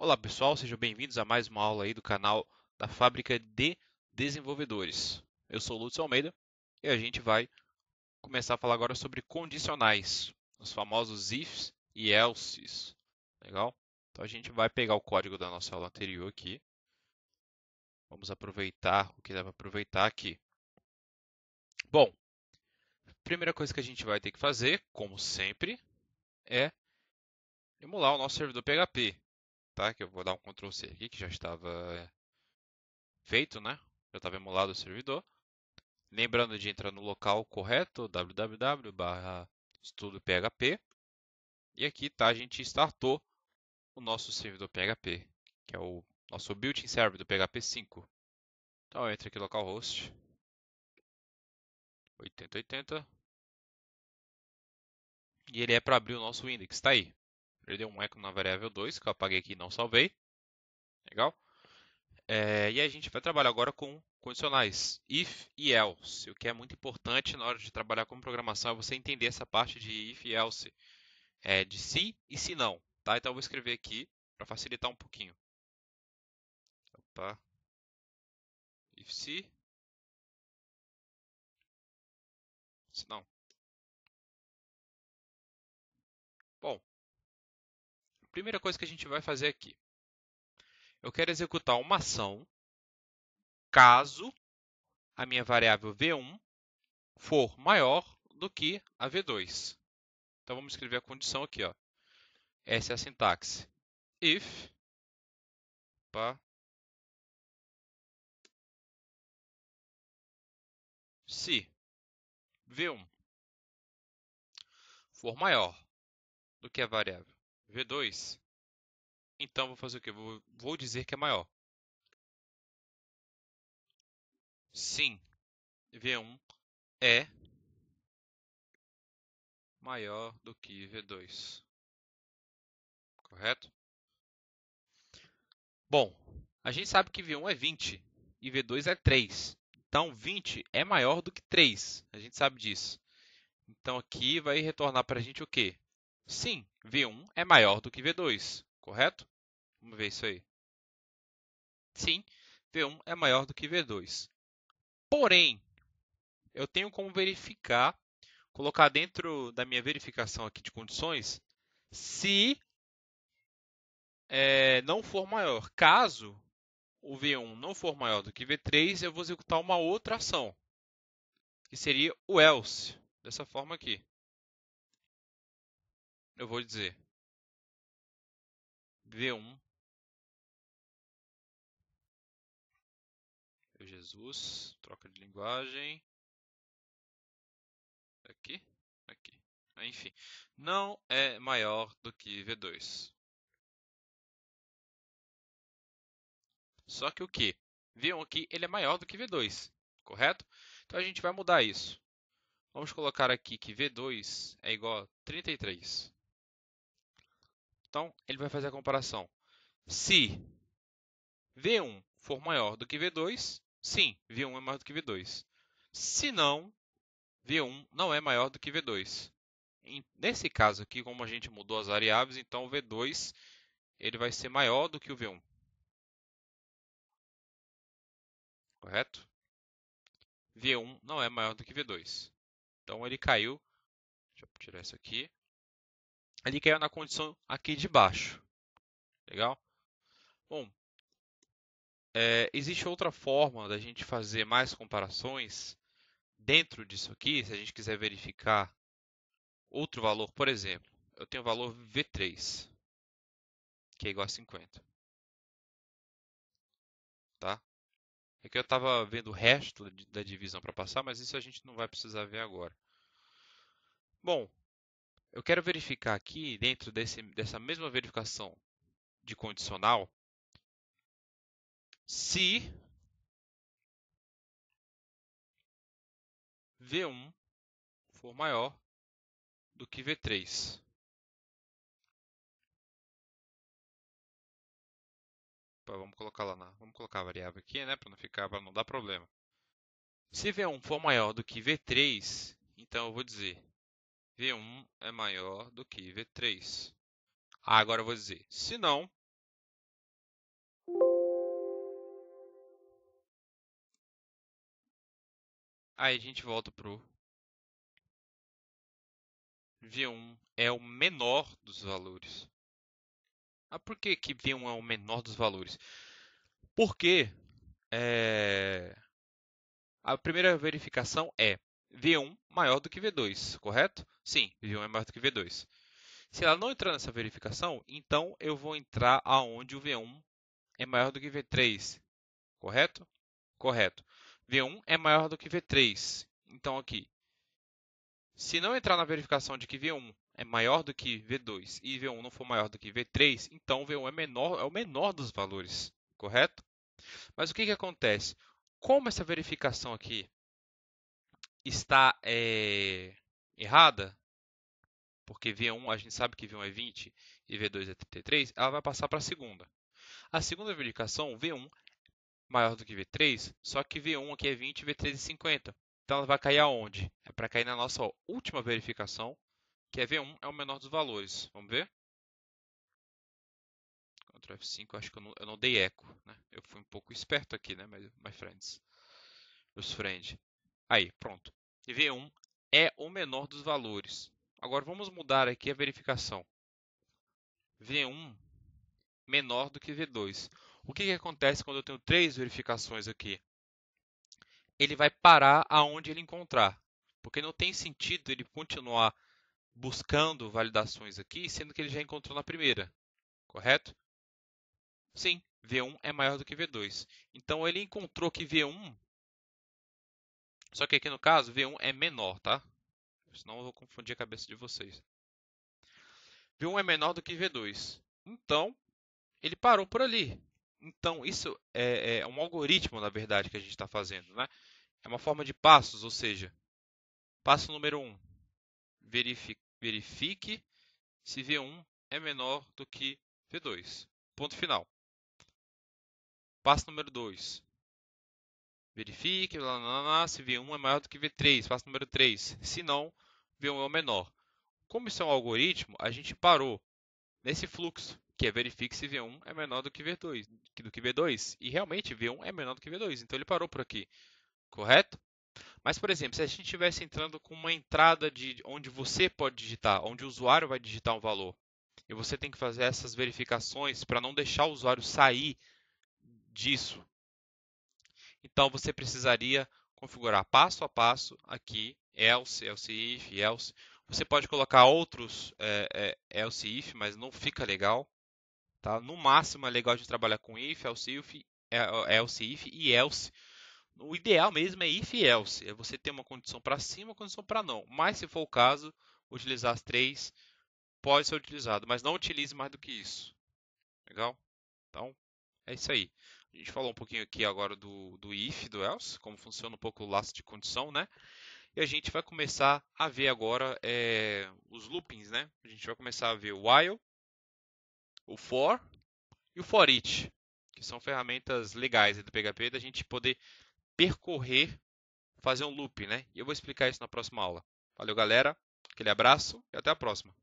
Olá pessoal, sejam bem-vindos a mais uma aula aí do canal da Fábrica de Desenvolvedores. Eu sou o Lúcio Almeida e a gente vai começar a falar agora sobre condicionais, os famosos ifs e elses. Legal? Então a gente vai pegar o código da nossa aula anterior aqui. Vamos aproveitar o que dá para aproveitar aqui. Bom, a primeira coisa que a gente vai ter que fazer, como sempre, é emular o nosso servidor PHP, tá? Que eu vou dar um Ctrl C aqui, que já estava feito, né? Já estava emulado o servidor. Lembrando de entrar no local correto, www.estudophp. E aqui tá, a gente startou o nosso servidor PHP, que é o nosso built-in server do PHP 5. Então entra aqui localhost 8080 e ele é para abrir o nosso index, está aí. Ele deu um eco na variável 2, que eu apaguei aqui e não salvei. Legal? E a gente vai trabalhar agora com condicionais if e else. O que é muito importante na hora de trabalhar com programação é você entender essa parte de if e else. De se e se não, tá? Então eu vou escrever aqui para facilitar um pouquinho. Opa. If se não. Bom, a primeira coisa que a gente vai fazer aqui. Eu quero executar uma ação caso a minha variável v1 for maior do que a v2. Então vamos escrever a condição aqui, ó. Essa é a sintaxe. If, opa, se v1 for maior do que a variável v2, então vou fazer o quê? Vou dizer que é maior. Sim, v1 é maior do que V2, correto? Bom, a gente sabe que V1 é 20 e V2 é 3. Então, 20 é maior do que 3. A gente sabe disso. Então, aqui vai retornar para a gente o quê? Sim, V1 é maior do que V2, correto? Vamos ver isso aí. Sim, V1 é maior do que V2. Porém, eu tenho como verificar, colocar dentro da minha verificação aqui de condições, se não for maior. Caso o V1 não for maior do que V3, eu vou executar uma outra ação, que seria o else. Dessa forma aqui. Eu vou dizer V1, Jesus, troca de linguagem, aqui, aqui. Enfim, não é maior do que V2. Só que o que? V1 aqui, ele é maior do que V2, correto? Então a gente vai mudar isso. Vamos colocar aqui que V2 é igual a 33. Então, ele vai fazer a comparação. Se V1 for maior do que V2, sim, V1 é maior do que V2. Se não, V1 não é maior do que V2. Nesse caso aqui, como a gente mudou as variáveis, então o V2 ele vai ser maior do que o V1, correto? V1 não é maior do que V2. Então ele caiu, deixa eu tirar isso aqui, ele caiu na condição aqui de baixo, legal? Bom, existe outra forma da gente fazer mais comparações dentro disso aqui, se a gente quiser verificar outro valor, por exemplo, eu tenho o valor V3, que é igual a 50, tá? É que eu estava vendo o resto da divisão para passar, mas isso a gente não vai precisar ver agora. Bom, eu quero verificar aqui, dentro dessa mesma verificação de condicional, se V1 for maior do que V3. Vamos colocar vamos colocar a variável aqui, né, para não dar problema. Se V1 for maior do que V3, então eu vou dizer V1 é maior do que V3. Agora eu vou dizer, se não, Aí a gente volta pro V1 é o menor dos valores. Ah, por que que V1 é o menor dos valores? Porque a primeira verificação é V1 maior do que V2, correto? Sim, V1 é maior do que V2. Se ela não entrar nessa verificação, então eu vou entrar aonde o V1 é maior do que V3, correto? Correto. V1 é maior do que V3. Então aqui, se não entrar na verificação de que V1 é maior do que V2 e V1 não for maior do que V3, então V1 é menor, é o menor dos valores, correto? Mas o que que acontece? Como essa verificação aqui está errada, porque V1 a gente sabe que V1 é 20 e V2 é 33, ela vai passar para a segunda. A segunda verificação, V1 maior do que V3, só que V1 aqui é 20 e V3 é 50. Então ela vai cair aonde? É para cair na nossa última verificação, que é V1 é o menor dos valores. Vamos ver? Ctrl F5, acho que eu não dei eco, né? Eu fui um pouco esperto aqui, né, my friends? Meus friends. Aí, pronto. V1 é o menor dos valores. Agora vamos mudar aqui a verificação. V1 menor do que V2. O que que acontece quando eu tenho três verificações aqui? Ele vai parar aonde ele encontrar. Porque não tem sentido ele continuar buscando validações aqui, sendo que ele já encontrou na primeira, correto? Sim, V1 é maior do que V2. Então ele encontrou que V1, só que aqui no caso V1 é menor, tá? Senão eu vou confundir a cabeça de vocês. V1 é menor do que V2. Então ele parou por ali. Então isso é um algoritmo, na verdade, que a gente está fazendo, né? É uma forma de passos, ou seja, passo número 1, verifique se V1 é menor do que V2. Ponto final. Passo número 2. Verifique se V1 é maior do que V3. Passo número 3. Se não, V1 é o menor. Como isso é um algoritmo, a gente parou nesse fluxo, que é verifique se V1 é menor do que V2. E realmente V1 é menor do que V2. Então ele parou por aqui, correto? Mas, por exemplo, se a gente estivesse entrando com uma entrada de onde você pode digitar, onde o usuário vai digitar um valor, e você tem que fazer essas verificações para não deixar o usuário sair disso. Então você precisaria configurar passo a passo aqui, else, else if, else. Você pode colocar outros else if, mas não fica legal. Tá? No máximo é legal de trabalhar com if, else if e else. O ideal mesmo é if e else. É você ter uma condição para sim e uma condição para não. Mas se for o caso, utilizar as três pode ser utilizado, mas não utilize mais do que isso. Legal? Então, é isso aí. A gente falou um pouquinho aqui agora do if, do else, como funciona um pouco o laço de condição, né? E a gente vai começar a ver agora os loopings, né? A gente vai começar a ver o while, o for e o for each, que são ferramentas legais do PHP da gente poder percorrer, fazer um loop, né? E eu vou explicar isso na próxima aula. Valeu, galera. Aquele abraço e até a próxima.